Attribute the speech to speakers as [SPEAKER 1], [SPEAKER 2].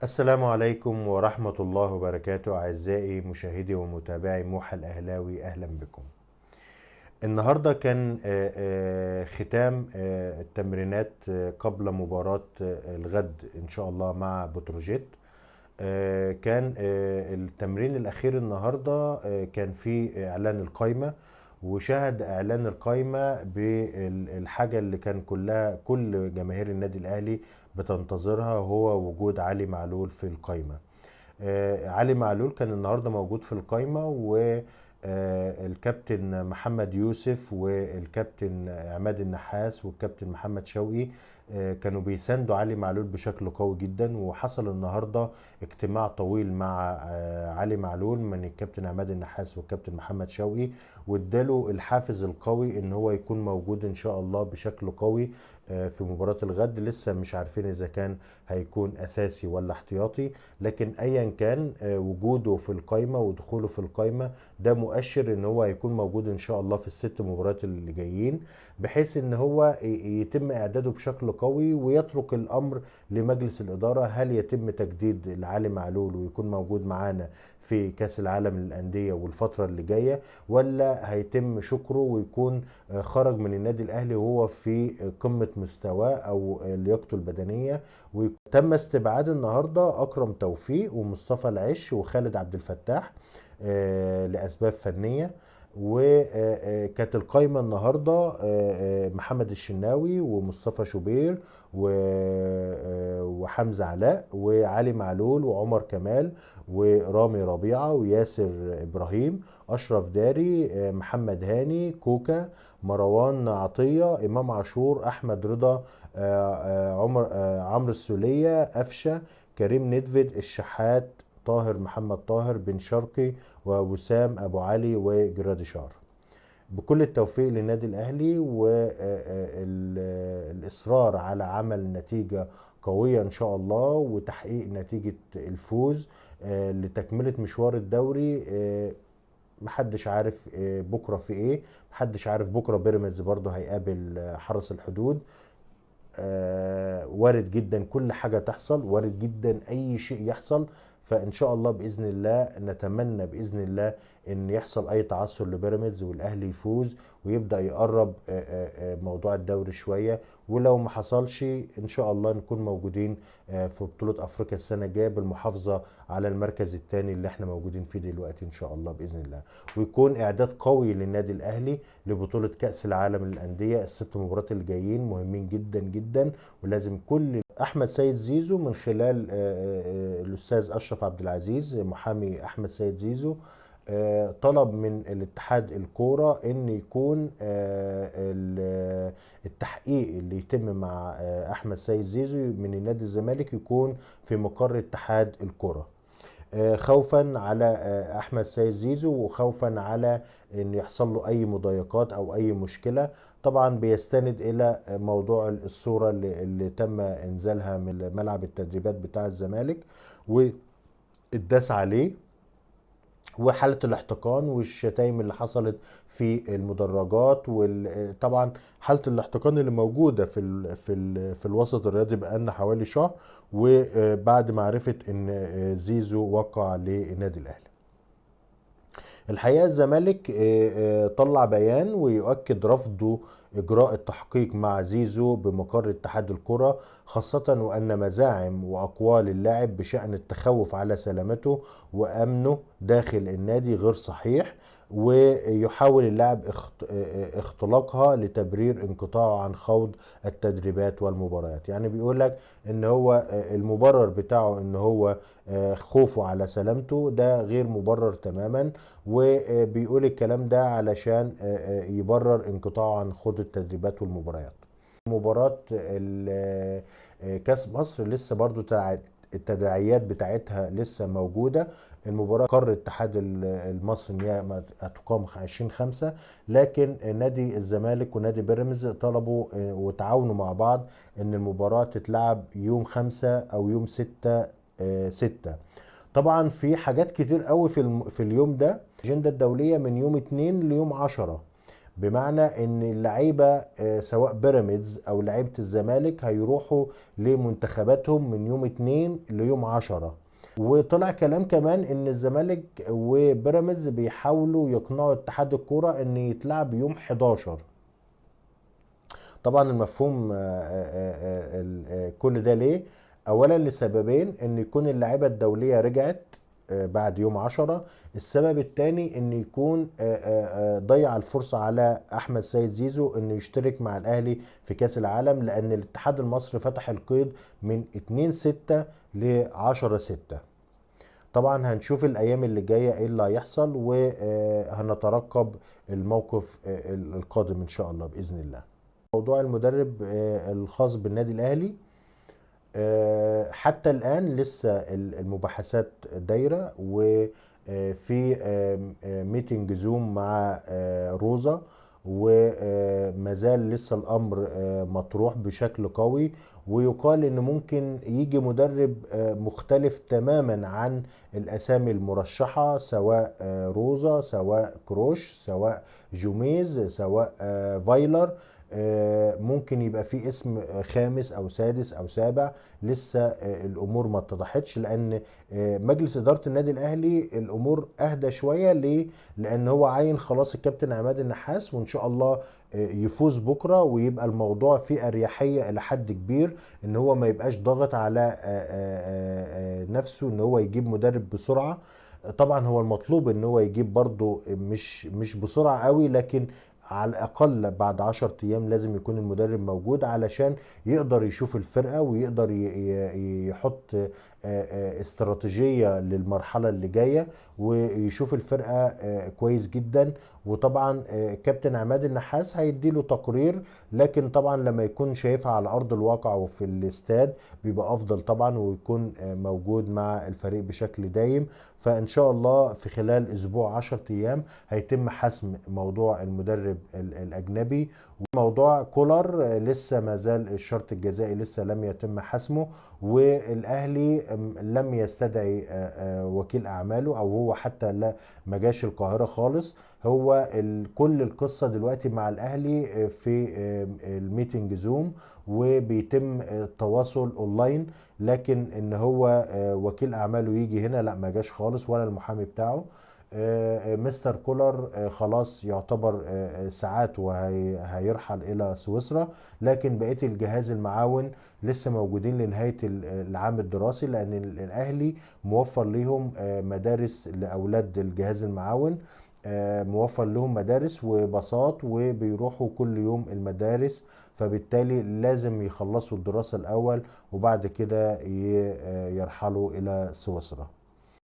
[SPEAKER 1] السلام عليكم ورحمة الله وبركاته. أعزائي مشاهدي ومتابعي موحى الأهلاوي، أهلا بكم. النهاردة كان ختام التمرينات قبل مباراة الغد إن شاء الله مع بتروجيت. كان التمرين الأخير النهاردة كان في إعلان القايمة، وشهد إعلان القايمة بالحاجة اللي كان كل جماهير النادي الأهلي بتنتظرها، هو وجود علي معلول في القايمة. علي معلول كان النهارده موجود في القايمه، والكابتن محمد يوسف والكابتن عماد النحاس والكابتن محمد شوقي كانوا بيساندوا علي معلول بشكل قوي جدا. وحصل النهارده اجتماع طويل مع علي معلول من الكابتن عماد النحاس والكابتن محمد شوقي، واداله الحافز القوي ان هو يكون موجود ان شاء الله بشكل قوي في مباراة الغد. لسه مش عارفين اذا كان هيكون اساسي ولا احتياطي، لكن ايا كان وجوده في القايمه ودخوله في القايمه ده مؤشر ان هو هيكون موجود ان شاء الله في الست مباريات اللي جايين، بحيث ان هو يتم اعداده بشكل قوي، ويترك الامر لمجلس الاداره هل يتم تجديد لعلي معلول ويكون موجود معانا في كاس العالم للانديه والفتره اللي جايه، ولا هيتم شكره ويكون خرج من النادي الاهلي وهو في قمه مستواه او لياقته البدنيه. تم استبعاد النهارده اكرم توفيق ومصطفى العش وخالد عبد الفتاح لاسباب فنيه. وكانت القايمه النهارده محمد الشناوي ومصطفى شوبير وحمزه علاء وعلي معلول وعمر كمال ورامي ربيعه وياسر ابراهيم، اشرف داري، محمد هاني، كوكا، مروان عطيه، امام عاشور، احمد رضا، عمرو السولية، أفشة، كريم ندفد، الشحات، طاهر محمد طاهر، بن شرقي، ووسام أبو علي وجراديشار. بكل التوفيق للنادي الأهلي والإصرار على عمل نتيجة قوية إن شاء الله، وتحقيق نتيجة الفوز لتكملة مشوار الدوري. محدش عارف بكرة في ايه، محدش عارف بكرة بيراميدز برضه هيقابل حرس الحدود. وارد جدا كل حاجة تحصل، وارد جدا اي شيء يحصل. فان شاء الله باذن الله نتمنى باذن الله ان يحصل اي تعثر لبيراميدز والاهلي يفوز ويبدا يقرب موضوع الدوري شويه. ولو ما حصلش ان شاء الله نكون موجودين في بطوله افريقيا السنه الجايه بالمحافظه على المركز الثاني اللي احنا موجودين فيه دلوقتي ان شاء الله باذن الله. ويكون اعداد قوي للنادي الاهلي لبطوله كاس العالم للانديه. الست مباريات اللي جايين مهمين جدا جدا، ولازم كل احمد سيد زيزو من خلال الاستاذ اشرف عبد العزيز محامي احمد سيد زيزو طلب من الاتحاد الكوره ان يكون التحقيق اللي يتم مع احمد سيد زيزو من النادي الزمالك يكون في مقر اتحاد الكوره، خوفا على احمد سيد زيزو، وخوفا على ان يحصل له اي مضايقات او اي مشكله. طبعا بيستند الى موضوع الصوره اللي تم انزالها من ملعب التدريبات بتاع الزمالك واتداس عليه، وحالة الاحتقان والشتايم اللي حصلت في المدرجات. وطبعا حالة الاحتقان اللي موجودة في الوسط الرياضي بقالنا حوالي شهر، وبعد معرفة ان زيزو وقع للنادي الاهلي. الحقيقة الزمالك طلع بيان ويؤكد رفضه إجراء التحقيق مع زيزو بمقر اتحاد الكرة، خاصة وأن مزاعم وأقوال اللاعب بشأن التخوف على سلامته وأمنه داخل النادي غير صحيح، ويحاول اللاعب اختلاقها لتبرير انقطاعه عن خوض التدريبات والمباريات. يعني بيقول لك ان هو المبرر بتاعه ان هو خوفه على سلامته ده غير مبرر تماما، وبيقول الكلام ده علشان يبرر انقطاعه عن خوض التدريبات والمباريات. مباراة كاس مصر لسه برضو التداعيات بتاعتها لسه موجودة. المباراة قرر الاتحاد المصري ان هي هتقام 20/5، لكن نادي الزمالك ونادي بيراميدز طلبوا وتعاونوا مع بعض ان المباراة تتلعب يوم 5 او يوم 6/6. طبعا في حاجات كتير قوي في اليوم ده. الاجنده الدوليه من يوم 2 ليوم 10، بمعنى ان اللعيبه سواء بيراميدز او لعيبه الزمالك هيروحوا لمنتخباتهم من يوم 2 ليوم 10. وطلع كلام كمان ان الزمالك وبيراميدز بيحاولوا يقنعوا اتحاد الكوره ان يتلعب يوم 11. طبعا المفهوم كل ده ليه؟ اولا لسببين: ان يكون اللاعيبه الدوليه رجعت بعد يوم 10. السبب الثاني ان يكون ضيع الفرصه على احمد سيد زيزو انه يشترك مع الاهلي في كاس العالم، لان الاتحاد المصري فتح القيد من 2/6 ل 10/6. طبعا هنشوف الايام اللي جايه ايه اللي هيحصل، وهنترقب الموقف القادم ان شاء الله باذن الله. موضوع المدرب الخاص بالنادي الاهلي، حتى الان لسه المباحثات دايره، وفي ميتنج زوم مع روزا، ومازال لسه الامر مطروح بشكل قوي. ويقال ان ممكن يجي مدرب مختلف تماما عن الاسامي المرشحه، سواء روزا، سواء كروش، سواء جوميز، سواء فايلر. ممكن يبقى في اسم خامس او سادس او سابع. لسه الامور ما اتضحتش، لان مجلس اداره النادي الاهلي الامور اهدى شويه. ليه؟ لان هو عين خلاص الكابتن عماد النحاس، وان شاء الله يفوز بكره، ويبقى الموضوع فيه اريحيه الى حد كبير، ان هو ما يبقاش ضاغط على نفسه ان هو يجيب مدرب بسرعه. طبعا هو المطلوب ان هو يجيب برضه مش بسرعه قوي، لكن على الاقل بعد 10 ايام لازم يكون المدرب موجود، علشان يقدر يشوف الفرقة، ويقدر يحط استراتيجية للمرحلة اللي جاية، ويشوف الفرقة كويس جدا. وطبعا كابتن عماد النحاس هيديله تقرير، لكن طبعا لما يكون شايفها على ارض الواقع وفي الاستاد بيبقى افضل طبعا، ويكون موجود مع الفريق بشكل دايم. فان شاء الله في خلال اسبوع 10 ايام هيتم حسم موضوع المدرب الاجنبي. وموضوع كولر لسه ما زال الشرط الجزائي لسه لم يتم حسمه، والاهلي لم يستدعي وكيل اعماله، او هو حتى لا ما جاش القاهره خالص. هو كل القصه دلوقتي مع الاهلي في الميتنج زوم، وبيتم التواصل اونلاين. لكن ان هو وكيل اعماله يجي هنا لا، ما جاش خالص، ولا المحامي بتاعه. مستر كولر خلاص يعتبر ساعات وهيرحل الى سويسرا، لكن بقيه الجهاز المعاون لسه موجودين لنهايه العام الدراسي، لان الاهلي موفر ليهم مدارس لاولاد الجهاز المعاون. موفر لهم مدارس وباصات، وبيروحوا كل يوم المدارس، فبالتالي لازم يخلصوا الدراسة الأول، وبعد كده يرحلوا إلى سويسرا.